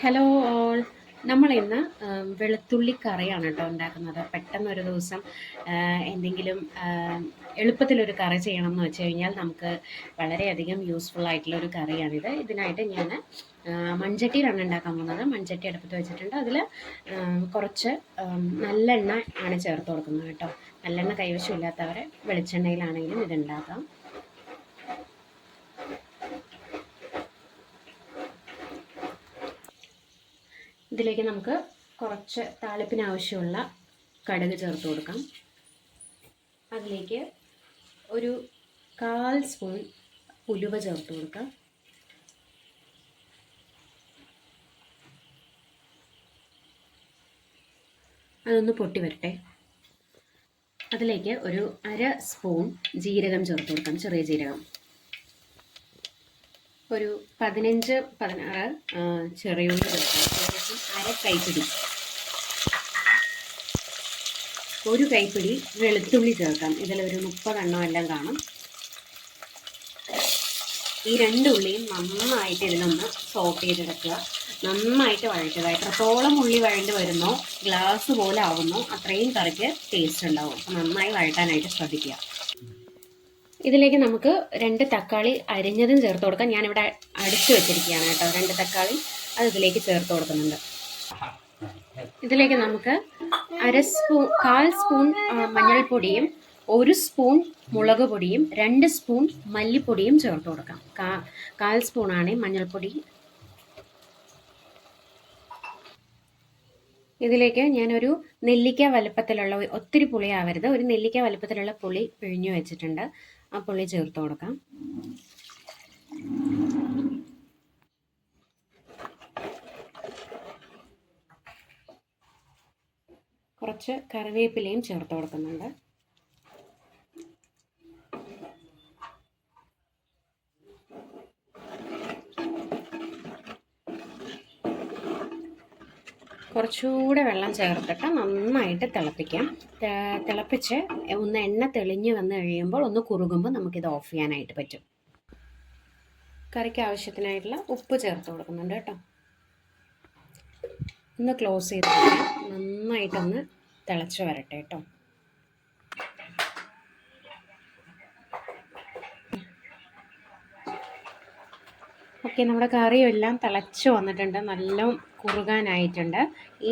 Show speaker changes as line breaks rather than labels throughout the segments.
Hello all. നമ്മളിന്ന് വെളുത്തുള്ളി കറിയാണ് കേട്ടോ ഉണ്ടാക്കുന്നത്. പെട്ടെന്നൊരു ദിവസം എന്തെങ്കിലും എളുപ്പത്തിലൊരു കറി ചെയ്യണം എന്ന് വെച്ച് കഴിഞ്ഞാൽ നമുക്ക് വളരെയധികം യൂസ്ഫുൾ ആയിട്ടുള്ളൊരു കറിയാണിത്. ഇതിനായിട്ട് ഞാൻ മൺചട്ടിയിലാണ് ഉണ്ടാക്കാൻ പോകുന്നത്. മൺചട്ടി അടുപ്പത്ത് വെച്ചിട്ടുണ്ട്. അതിൽ കുറച്ച് നല്ലെണ്ണ ആണ് ചേർത്ത് കൊടുക്കുന്നത് കേട്ടോ. നല്ലെണ്ണ കൈവശമില്ലാത്തവരെ വെളിച്ചെണ്ണയിലാണെങ്കിലും ഇതുണ്ടാക്കാം. ഇതിലേക്ക് നമുക്ക് കുറച്ച് താളിപ്പിന് ആവശ്യമുള്ള കടുക് ചേർത്ത് കൊടുക്കാം. അതിലേക്ക് ഒരു 1/4 സ്പൂൺ ഉലുവ ചേർത്ത് കൊടുക്കാം. അതൊന്ന് പൊട്ടി വരട്ടെ. അതിലേക്ക് ഒരു 1/2 സ്പൂൺ ജീരകം ചേർത്ത് കൊടുക്കാം, ചെറിയ ജീരകം. ഒരു 15-16 ചെറിയുള്ളി ചേർക്കാം. ഏകദേശം 1/2 കൈപ്പിടി. ഒരു കൈപ്പിടി വെളുത്തുള്ളി ചേർക്കാം. ഇതിലൊരു 30 എണ്ണം എല്ലാം കാണും. ഈ 2 ഉള്ളിയും നന്നായിട്ട് ഇതിലൊന്ന് സോട്ട് ചെയ്തെടുക്കുക. നന്നായിട്ട് വഴറ്റുക. എത്രത്തോളം ഉള്ളി വഴണ്ട് വരുന്നോ, ഗ്ലാസ് പോലെ ആവുന്നോ അത്രയും കറിക്ക് ടേസ്റ്റ് ഉണ്ടാവും. അപ്പോൾ നന്നായി വഴറ്റാനായിട്ട് ശ്രദ്ധിക്കുക. ഇതിലേക്ക് നമുക്ക് 2 തക്കാളി അരിഞ്ഞതും ചേർത്ത് കൊടുക്കാം. ഞാനിവിടെ അടിച്ചു വെച്ചിരിക്കുകയാണ് കേട്ടോ. 2 തക്കാളി അത് ഇതിലേക്ക് ചേർത്ത് കൊടുക്കുന്നുണ്ട്. ഇതിലേക്ക് നമുക്ക് 1/4 സ്പൂൺ മഞ്ഞൾപ്പൊടിയും 1 സ്പൂൺ മുളക് പൊടിയും 2 സ്പൂൺ മല്ലിപ്പൊടിയും ചേർത്ത് കൊടുക്കാം. 1/4 സ്പൂണാണ് മഞ്ഞൾപ്പൊടി. ഇതിലേക്ക് ഞാനൊരു നെല്ലിക്ക വലുപ്പത്തിലുള്ള, ഒത്തിരി പുളി ആവരുത്, ഒരു നെല്ലിക്ക വലുപ്പത്തിലുള്ള പുളി പിഴിഞ്ഞു വെച്ചിട്ടുണ്ട്. ആ പുളി ചേർത്ത് കൊടുക്കാം. കുറച്ച് കറിവേപ്പിലയും ചേർത്ത് കൊടുക്കുന്നുണ്ട്. കുറച്ചുകൂടെ വെള്ളം ചേർത്തിട്ട് നന്നായിട്ട് തിളപ്പിക്കാം. തിളപ്പിച്ച് ഒന്ന് എണ്ണ തെളിഞ്ഞ് വന്ന് കഴിയുമ്പോൾ ഒന്ന് കുറുകുമ്പോൾ നമുക്കിത് ഓഫ് ചെയ്യാനായിട്ട് പറ്റും. കറിക്ക് ആവശ്യത്തിനായിട്ടുള്ള ഉപ്പ് ചേർത്ത് കൊടുക്കുന്നുണ്ട് കേട്ടോ. ഒന്ന് ക്ലോസ് ചെയ്ത് നന്നായിട്ടൊന്ന് തിളച്ച് വരട്ടെ കേട്ടോ. ഓക്കെ, നമ്മുടെ കറിയെല്ലാം തിളച്ച് വന്നിട്ടുണ്ട്. നല്ല കുറുകാനായിട്ടുണ്ട്.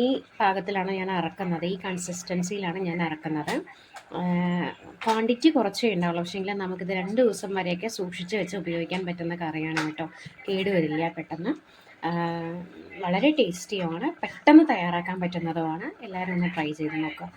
ഈ പാകത്തിലാണ് ഞാൻ ഇറക്കുന്നത്. ഈ കൺസിസ്റ്റൻസിയിലാണ് ഞാൻ ഇറക്കുന്നത്. ക്വാണ്ടിറ്റി കുറച്ചേ ഉണ്ടാവുള്ളൂ. പക്ഷേങ്കിൽ നമുക്കിത് 2 ദിവസം വരെയൊക്കെ സൂക്ഷിച്ച് വെച്ച് ഉപയോഗിക്കാൻ പറ്റുന്ന കറിയാണ് കേട്ടോ. കേടുവരില്ല പെട്ടെന്ന്. വളരെ ടേസ്റ്റിയുമാണ്. പെട്ടെന്ന് തയ്യാറാക്കാൻ പറ്റുന്നതുമാണ്. എല്ലാവരും ഒന്ന് ട്രൈ ചെയ്ത് നോക്കുക.